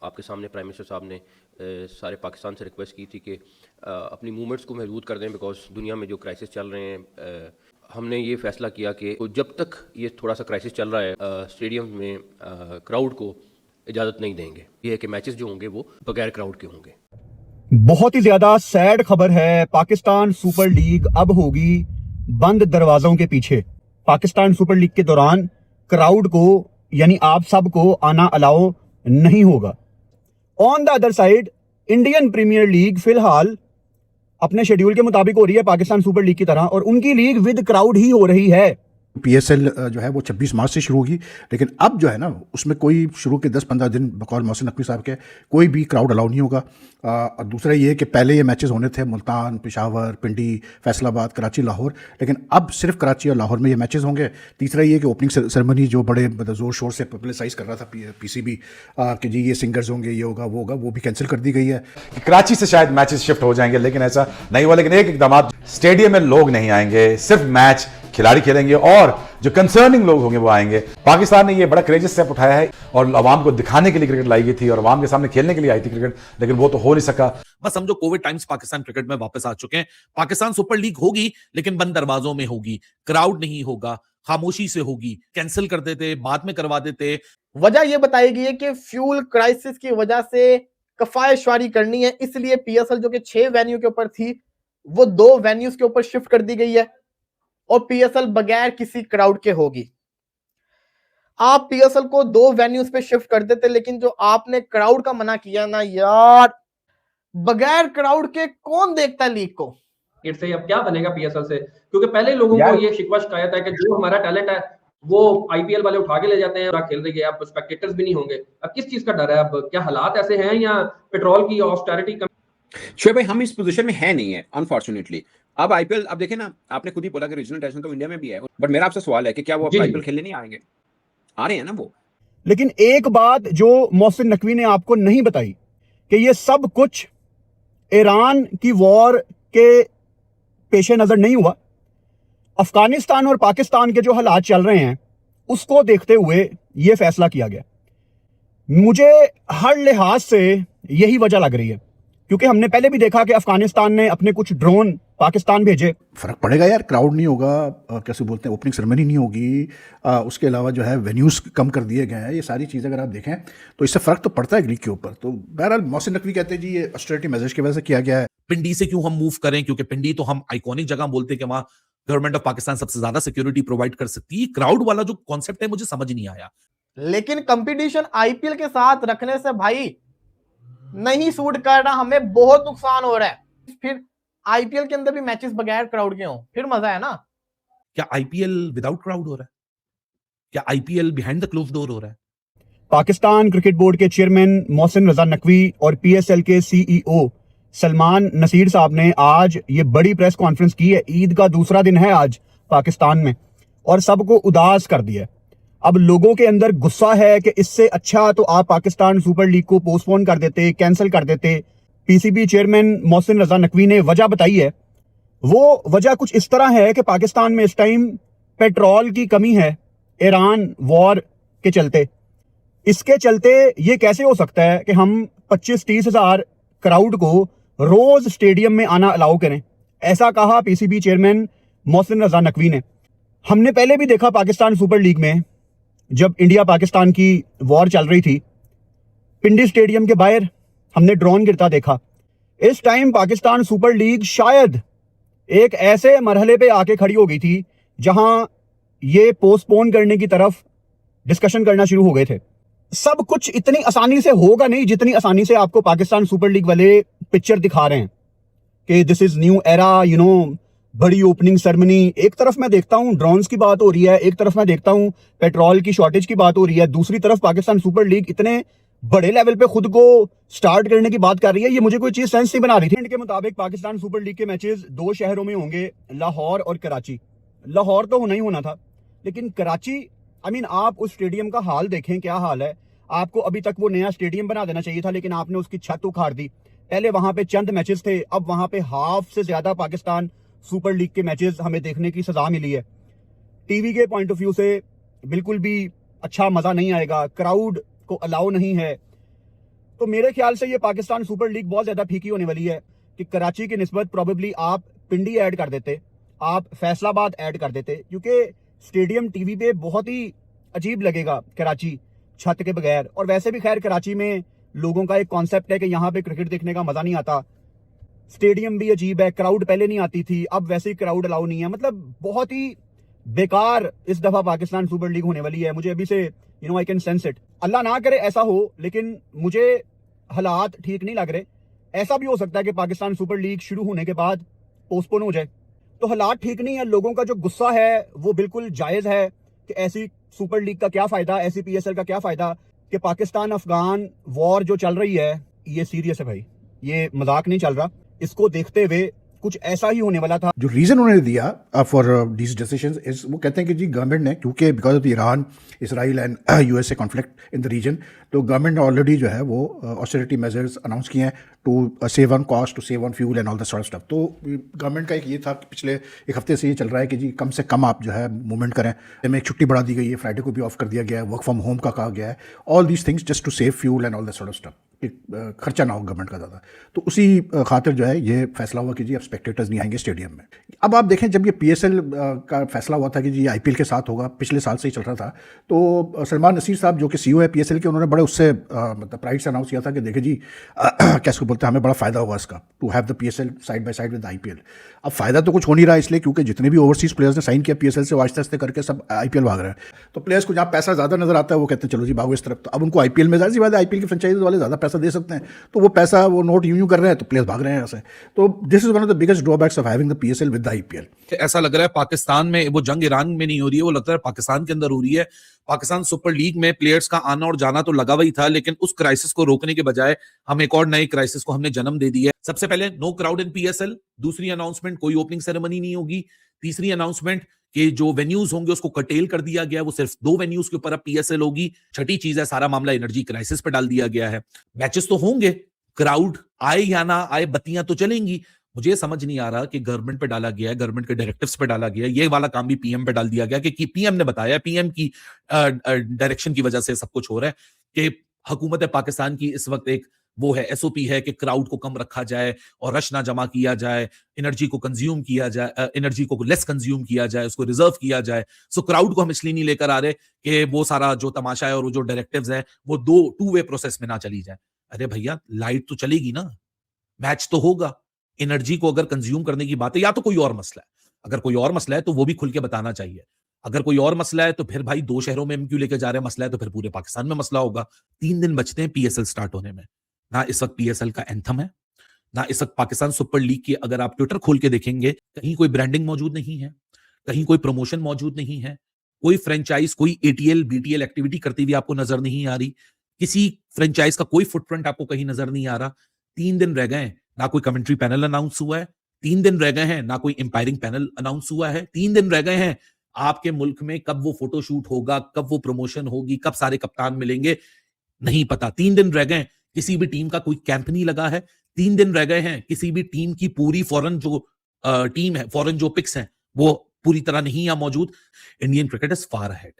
आपके सामने prime minister साहब ने सारे पाकिस्तान से रिक्वेस्ट की थी कि अपनी मूवमेंट्स को महदूद कर दें, बिकॉज दुनिया में जो क्राइसिस चल रहे हैं। हमने ये फैसला किया कि जब तक ये थोड़ा सा क्राइसिस चल रहा है स्टेडियम में क्राउड को इजाज़त नहीं देंगे। ये है कि मैचेस जो होंगे वो बगैर क्राउड के होंगे। बहुत ही ज्यादा सैड खबर है। पाकिस्तान सुपर लीग अब होगी बंद दरवाजों के पीछे। पाकिस्तान सुपर लीग के दौरान क्राउड को यानी आप सबको आना अलाउ नहीं होगा। On the other side Indian Premier League फिलहाल अपने शेड्यूल के मुताबिक हो रही है पाकिस्तान सुपर लीग की तरह, और उनकी लीग विद क्राउड ही हो रही है। पीएसएल जो है वो 26 मार्च से शुरू होगी, लेकिन अब जो है ना उसमें कोई शुरू के 10-15 दिन बकौल मोहसिन नकवी साहब के कोई भी क्राउड अलाउ नहीं होगा। और दूसरा ये कि पहले ये मैचेस होने थे मुल्तान, पेशावर, पिंडी, फैसलाबाद, कराची, लाहौर, लेकिन अब सिर्फ कराची और लाहौर में ये मैचेस होंगे। तीसरा ये कि ओपनिंग सेरेमनी जो बड़े ज़ोर शोर से पब्लिसाइज कर रहा था पीसीबी कि जी ये सिंगर्स होंगे, ये होगा वो होगा, वो भी कैंसिल कर दी गई है। कराची से शायद मैचेस शिफ्ट हो जाएंगे, लेकिन ऐसा नहीं हुआ। लेकिन एक इकदाम, स्टेडियम में लोग नहीं आएंगे, सिर्फ मैच खिलाड़ी खेलेंगे और जो कंसर्निंग लोग होंगे वो आएंगे। पाकिस्तान ने ये बड़ा क्रेजियस स्टेप उठाया है और आवाम को दिखाने के लिए क्रिकेट लाई गई थी और आवाम के सामने खेलने के लिए आई थी क्रिकेट, लेकिन वो तो हो नहीं सका। बस समझो कोविड टाइम्स पाकिस्तान क्रिकेट में वापस आ चुके हैं। पाकिस्तान सुपर लीग होगी लेकिन बंद दरवाजों में होगी, क्राउड नहीं होगा, खामोशी से होगी, कैंसिल कर देते, बाद में करवा देते। वजह यह बताई गई है कि फ्यूल क्राइसिस की वजह से कफायशवारी करनी है, इसलिए पीएसएल जो कि 6 वेन्यू के ऊपर थी वो 2 वेन्यूज के ऊपर शिफ्ट कर दी गई है और पीएसएल बगैर किसी क्राउड के होगी। आप पीएसएल को 2 वेन्यूज पे शिफ्ट कर देते, लेकिन जो आपने क्राउड का मना किया ना यार, बगैर क्राउड के कौन देखता है लीग को? से अब क्या बनेगा पीएसएल से, क्योंकि पहले लोगों को ये शिकवा शिकायत है कि जो हमारा टैलेंट है वो आईपीएल वाले उठा के ले जाते हैं और खेल रही है, अब स्पेक्टेटर्स भी नहीं होंगे। अब किस चीज का डर है? अब क्या हालात ऐसे हैं या पेट्रोल की ऑस्टेरिटी? शोएब भाई, हम इस पोजीशन में है नहीं है अनफॉर्चुनेटली। अब आईपीएल, अब देखें ना, आपने खुद ही बोला कि रीजनल टेंशन तो इंडिया में भी है, बट मेरा आपसे सवाल है कि क्या वो आईपीएल खेलने नहीं आएंगे? आ रहे हैं ना वो। लेकिन एक बात जो मोहसिन नकवी ने आपको नहीं बताई कि ये सब कुछ ईरान की वॉर के पेशे नजर नहीं हुआ। अफगानिस्तान और पाकिस्तान के जो हालात चल रहे हैं उसको देखते हुए यह फैसला किया गया। मुझे हर लिहाज से यही वजह लग रही है, क्योंकि हमने पहले भी देखा कि अफगानिस्तान ने अपने कुछ ड्रोन पाकिस्तान भेजे। फर्क पड़ेगा यार, क्राउड नहीं होगा, कैसे बोलते हैं, ओपनिंग सेरेमनी नहीं होगी, उसके अलावा जो है वेन्यूज कम कर दिए गए हैं। ये सारी चीज़ें अगर आप देखें तो इससे फर्क तो पड़ता है लीग के ऊपर। तो बहरहाल मोहसिन नकवी कहते हैं जी ये ऑस्टेरिटी मेजर्स की वजह से किया गया है। पिंडी से क्यों हम मूव करें? क्योंकि पिंडी तो हम आइकॉनिक जगह बोलते हैं कि वहां गवर्नमेंट ऑफ पाकिस्तान सबसे ज्यादा सिक्योरिटी प्रोवाइड कर सकती है। क्राउड वाला जो कॉन्सेप्ट है मुझे समझ नहीं आया। लेकिन कंपटीशन आईपीएल के साथ रखने से भाई नहीं सूट कर रहा, हमें बहुत नुकसान हो रहा है। फिर आईपीएल के अंदर भी मैचेस बगैर क्राउड के हों, फिर मजा है ना। क्या आईपीएल विदाउट क्राउड हो रहा है? क्या IPL behind the closed door हो रहा है? पाकिस्तान क्रिकेट बोर्ड के चेयरमैन मोहसिन रजा नकवी और पीएसएल के सीईओ सलमान नसीर साहब ने आज ये बड़ी प्रेस कॉन्फ्रेंस की है। ईद का दूसरा दिन है आज पाकिस्तान में, और सबको उदास कर दिया। अब लोगों के अंदर गुस्सा है कि इससे अच्छा तो आप पाकिस्तान सुपर लीग को पोस्टपोन कर देते, कैंसिल कर देते। पीसीबी चेयरमैन मोहसिन रजा नकवी ने वजह बताई है। वो वजह कुछ इस तरह है कि पाकिस्तान में इस टाइम पेट्रोल की कमी है ईरान वॉर के चलते। इसके चलते ये कैसे हो सकता है कि हम 25-30 हजार क्राउड को रोज स्टेडियम में आना अलाउ करें? ऐसा कहा पीसीबी चेयरमैन मोहसिन रजा नकवी ने। हमने पहले भी देखा पाकिस्तान सुपर लीग में, जब इंडिया पाकिस्तान की वॉर चल रही थी, पिंडी स्टेडियम के बाहर हमने ड्रोन गिरता देखा। इस टाइम पाकिस्तान सुपर लीग शायद एक ऐसे मरहले पे आके खड़ी हो गई थी जहां ये पोस्टपोन करने की तरफ डिस्कशन करना शुरू हो गए थे। सब कुछ इतनी आसानी से होगा नहीं जितनी आसानी से आपको पाकिस्तान सुपर लीग वाले पिक्चर दिखा रहे हैं कि this is new era, you know, बड़ी ओपनिंग सेरेमनी। एक तरफ मैं देखता हूं ड्रोन्स की बात हो रही है, एक तरफ मैं देखता हूं पेट्रोल की शॉर्टेज की बात हो रही है, दूसरी तरफ पाकिस्तान सुपर लीग इतने बड़े लेवल पे खुद को स्टार्ट करने की बात कर रही है। ये मुझे कोई चीज सेंस नहीं बना रही थी। के मुताबिक पाकिस्तान सुपर लीग के मैचेस 2 शहरों में होंगे, लाहौर और कराची। लाहौर तो होना ही होना था, लेकिन कराची, आप उस स्टेडियम का हाल देखें, क्या हाल है। आपको अभी तक वो नया स्टेडियम बना देना चाहिए था, लेकिन आपने उसकी छत उखाड़ दी। पहले वहां पे चंद मैचेस थे, अब वहां पे हाफ से ज्यादा पाकिस्तान सुपर लीग के मैचेस हमें देखने की सजा मिली है। टीवी के पॉइंट ऑफ व्यू से बिल्कुल भी अच्छा मजा नहीं आएगा, क्राउड को अलाउ नहीं है। तो मेरे ख्याल से ये पाकिस्तान सुपर लीग बहुत ज्यादा फीकी होने वाली है कि कराची की निस्बत प्रॉबेबली आप पिंडी ऐड कर देते, आप फैसलाबाद ऐड कर देते, क्योंकि स्टेडियम टीवी पे बहुत ही अजीब लगेगा कराची छत के बगैर। और वैसे भी खैर कराची में लोगों का एक कॉन्सेप्ट है कि यहाँ पे क्रिकेट देखने का मजा नहीं आता, स्टेडियम भी अजीब है, क्राउड पहले नहीं आती थी, अब वैसे ही क्राउड अलाउ नहीं है। मतलब बहुत ही बेकार इस दफा पाकिस्तान सुपर लीग होने वाली है। मुझे अभी से आई कैन सेंस इट। अल्लाह ना करे ऐसा हो, लेकिन मुझे हालात ठीक नहीं लग रहे। ऐसा भी हो सकता है कि पाकिस्तान सुपर लीग शुरू होने के बाद पोस्टपोन हो जाए, तो हालात ठीक नहीं है। लोगों का जो गुस्सा है वो बिल्कुल जायज है कि ऐसी सुपर लीग का क्या फायदा, ऐसी PSL का क्या फायदा, कि पाकिस्तान अफगान वॉर जो चल रही है ये सीरियस है भाई, ये मजाक नहीं चल रहा। इसको देखते हुए कुछ ऐसा ही होने वाला था। जो रीज़न उन्होंने दिया फॉर दीज डिसीजंस इज, वो कहते हैं कि जी गवर्नमेंट ने, क्योंकि because of Iran, Israel and USA conflict in the region, तो गवर्नमेंट ने ऑलरेडी जो है वो ऑस्टेरिटी मेजर्स अनाउंस किए हैं to save on cost, to save on fuel and all the sort of stuff. तो गवर्नमेंट का एक ये था कि पिछले एक हफ्ते से ये चल रहा है कि जी कम से कम आप जो है मूवमेंट करें। में एक छुट्टी बढ़ा दी गई है, फ्राइडे को भी ऑफ कर दिया गया है, वर्क फ्रॉम होम का कहा गया है, all these things just to save fuel and all the sort of stuff, खर्चा ना हो गवर्नमेंट का ज़्यादा। तो उसी खातिर जो है ये फैसला हुआ कि जी अब स्पेक्टेटर्स नहीं आएंगे स्टेडियम में। अब आप देखें, जब ये PSL का फैसला हुआ था कि जी IPL के साथ होगा, पिछले साल से ही चल रहा था, तो सलमान नसीर साहब जो कि CEO है PSL के, उन्होंने बड़े उससे मतलब प्राइड से अनाउंस किया था कि देखें जी कैसे बोलते हैं, हमें बड़ा फ़ायदा होगा इसका, to have the PSL side by side with IPL। अब फ़ायदा तो कुछ हो नहीं रहा, इसलिए क्योंकि जितने भी ओवरसीज़ प्लेयर्स ने साइन किया PSL से, वो आस्ते आस्ते करके सब IPL भाग रहे हैं। तो प्लेयर्स को जहाँ पैसा ज़्यादा नजर आता है वो कहते हैं चलो जी भागो इस तरफ। तो अब उनको IPL में, ज़ाहिर सी बात है IPL के फ्रेंचाइज वाले ज़्यादा पैसा दे सकते हैं, तो वो पैसा वो नोट यूं कर रहे हैं, तो प्लेयर्स भाग रहे हैं ऐसे। तो this is one of the biggest drawbacks of having the PSL with the IPL। ऐसा लग रहा है पाकिस्तान में वो जंग ईरान में नहीं हो रही है, वो लगता है पाकिस्तान के अंदर हो रही है। पाकिस्तान सुपर लीग में प्लेयर्स का आना और जाना तो लगा हुआ ही था, लेकिन उस क्राइसिस को रोकने के बजाय हम एक और नए क्राइसिस को हमने जन्म दे दिया है। सबसे पहले नो क्राउड इन PSL, दूसरी अनाउंसमेंट कोई ओपनिंग सेरेमनी नहीं होगी, तीसरी अनाउंसमेंट कि जो वेन्यूज होंगे उसको कटेल कर दिया गया, वो सिर्फ 2 वेन्यूज के ऊपर अब PSL होगी। छठी चीज है, सारा मामला एनर्जी क्राइसिस पे डाल दिया गया है। मैचेस तो होंगे, क्राउड आए या ना आए, बत्तियां तो चलेंगी। मुझे समझ नहीं आ रहा कि गवर्नमेंट पे डाला गया है, गवर्नमेंट के डायरेक्टिव्स पे डाला गया है, ये वाला काम भी PM पे डाल दिया गया कि PM ने बताया, PM की डायरेक्शन की वजह से सब कुछ हो रहा है कि हुकूमत पाकिस्तान की इस वक्त एक वो है SOP है कि क्राउड को कम रखा जाए और रश ना जमा किया जाए, एनर्जी को कंज्यूम किया जाए, एनर्जी को लेस कंज्यूम किया जाए, उसको रिजर्व किया जाए। सो क्राउड को हम इसलिए नहीं लेकर आ रहे कि वो सारा जो तमाशा है और वो जो डायरेक्टिव्स है वो 2 वे प्रोसेस में ना चली जाए। अरे भैया, लाइट तो चलेगी ना, मैच तो होगा। एनर्जी को अगर कंज्यूम करने की बात है, या तो कोई और मसला है, अगर कोई और मसला है तो वो भी खुल के बताना चाहिए। अगर कोई और मसला है तो फिर भाई 2 शहरों में हम क्यों लेके जा रहे हैं, मसला है तो फिर पूरे पाकिस्तान में मसला होगा। 3 दिन बचते हैं PSL स्टार्ट होने में, ना इस वक्त PSL का एंथम है, ना इस वक्त पाकिस्तान सुपर लीग की अगर आप ट्विटर खोल के देखेंगे, कहीं कोई ब्रांडिंग मौजूद नहीं है, कहीं कोई प्रमोशन मौजूद नहीं है, कोई फ्रेंचाइज कोई ATL BTL एक्टिविटी करती हुई आपको नजर नहीं आ रही, किसी फ्रेंचाइज का कोई फुटप्रिंट आपको कहीं नजर नहीं आ रहा। 3 दिन रह गए हैं, ना कोई कमेंट्री पैनल अनाउंस हुआ है, 3 दिन रह गए हैं, ना कोई एम्पायरिंग पैनल अनाउंस हुआ है, 3 दिन रह गए हैं। आपके मुल्क में कब वो फोटोशूट होगा, कब वो प्रमोशन होगी, कब सारे कप्तान मिलेंगे, नहीं पता। 3 दिन रह गए, किसी भी टीम का कोई कैंप नहीं लगा है। 3 दिन रह गए हैं, किसी भी टीम की पूरी फॉरेन जो टीम है, फॉरेन जो पिक्स हैं, वो पूरी तरह नहीं है मौजूद। Indian cricket is far ahead.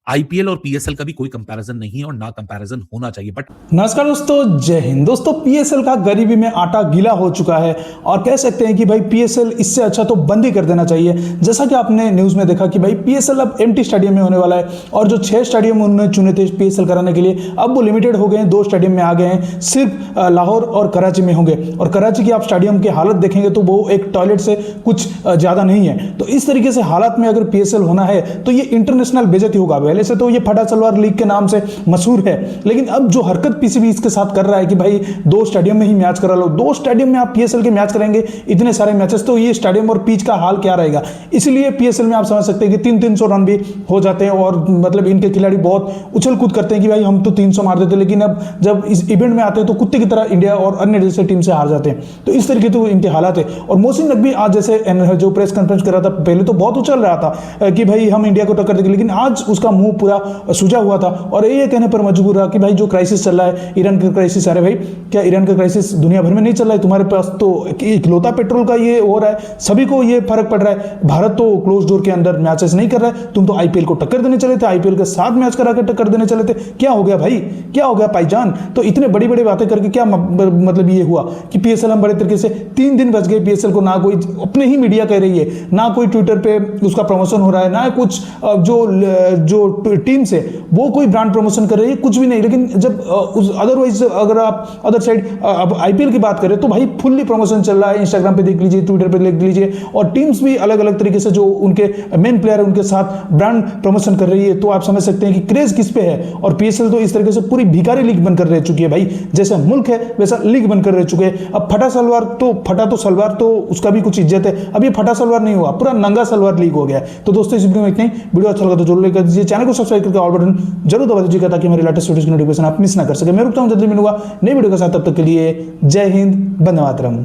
IPL और PSL का भी कोई कंपैरिजन नहीं है और ना कंपैरिजन होना चाहिए। बट नमस्कार दोस्तों, जय हिंद। दोस्तों, PSL का गरीबी में आटा गीला हो चुका है और कह सकते हैं कि भाई PSL इससे अच्छा तो बंद ही कर देना चाहिए। जैसा कि आपने न्यूज में देखा कि भाई PSL अब एम्प्टी स्टेडियम में होने वाला है और जो 6 स्टेडियम उन्होंने चुने थे PSL कराने के लिए, अब वो लिमिटेड हो गए हैं, 2 स्टेडियम में आ गए हैं, सिर्फ लाहौर और कराची में होंगे। और कराची की आप स्टेडियम की हालत देखेंगे तो वो एक टॉयलेट से कुछ ज्यादा नहीं है। तो इस तरीके से हालात में अगर PSL होना है तो ये इंटरनेशनल बेइज्जती होगा। पहले से तो ये फटा सलवार लीग के नाम से मशहूर है, लेकिन अब जो हरकत PCB इसके साथ कर रहा है कि भाई 2 स्टेडियम में ही मैच करा लो, 2 स्टेडियम में आप PSL के मैच करेंगे, इतने सारे मैचेस, तो ये स्टेडियम और पिच का हाल क्या रहेगा। इसलिए PSL में आप समझ सकते हैं कि 300 रन भी हो जाते हैं और मतलब इनके खिलाड़ी बहुत उछल कूद करते हैं कि भाई हम तो 300 मार देते, लेकिन अब जब इस इवेंट में आते हैं तो कुत्ते की तरह इंडिया और अन्य जैसे टीम से हार जाते हैं। तो इस तरीके तो इनके हालात है। और मोहसिन नकवी आज जैसे जो प्रेस कॉन्फ्रेंस कर रहा था, पहले तो बहुत उछल रहा था कि भाई हम इंडिया को टक्कर देंगे, लेकिन आज उसका मुंह पूरा सूजा हुआ था और ये कहने पर मजबूर रहा कि भाई जो क्राइसिस चल रहा है ईरान का क्राइसिस, अरे भाई क्या ईरान का क्राइसिस दुनिया भर में नहीं चल रहा है? तुम्हारे पास तो इकलौता पेट्रोल का ये हो रहा है, सभी को ये फर्क पड़ रहा है। भारत तो क्लोज डोर के अंदर मैचेस नहीं कर रहा है, तुम तो आईपीएल को टक्कर देने चले थे, आईपीएल के साथ मैच करा के टक्कर देने चले थे। क्या हो गया भाई, क्या हो गया भाईजान? तो इतने बड़ी बड़ी बातें करके क्या मतलब ये हुआ कि पीएसएल हम बड़े तरीके से 3 दिन बच गए पीएसएल को, ना कोई अपने ही मीडिया कह रही है, ना कोई ट्विटर पे उसका प्रमोशन हो रहा है, ना कुछ जो टीम्स है वो कोई ब्रांड प्रमोशन कर रही है, कुछ भी नहीं। लेकिन जब अदरवाइज अगर आप अदर साइड अब आईपीएल की बात करें तो भाई फुल्ली प्रमोशन चल रहा है, इंस्टाग्राम पे देख लीजिए, ट्विटर पे देख लीजिए, और टीम्स भी अलग अलग तरीके से जो उनके मेन प्लेयर है उनके साथ ब्रांड प्रमोशन कर रही है। तो आप समझ सकते हैं कि क्रेज किस पे है। और पीएसएल तो इस तरीके से पूरी भिखारी लीग बनकर रह चुकी है भाई, जैसा मुल्क है वैसा लीग बनकर रह चुके हैं। अब फटा तो सलवार तो उसका भी कुछ इज्जत है, अब ये फटा सलवार नहीं हुआ, पूरा नंगा सलवार लीग हो गया है। तो दोस्तों इस वीडियो में इतना ही। वीडियो अच्छा लगा तो जरूर लाइक कर दीजिए, चैनल को सब्सक्राइब करके ऑल बटन जरूर दबा दीजिएगा ताकि मेरे लेटेस्ट वीडियोस की नोटिफिकेशन आप मिस ना कर सके। मैं रुकता हूं, जल्दी मिलूंगा नई वीडियो के साथ, तब तक के लिए जय हिंद, वंदे मातरम।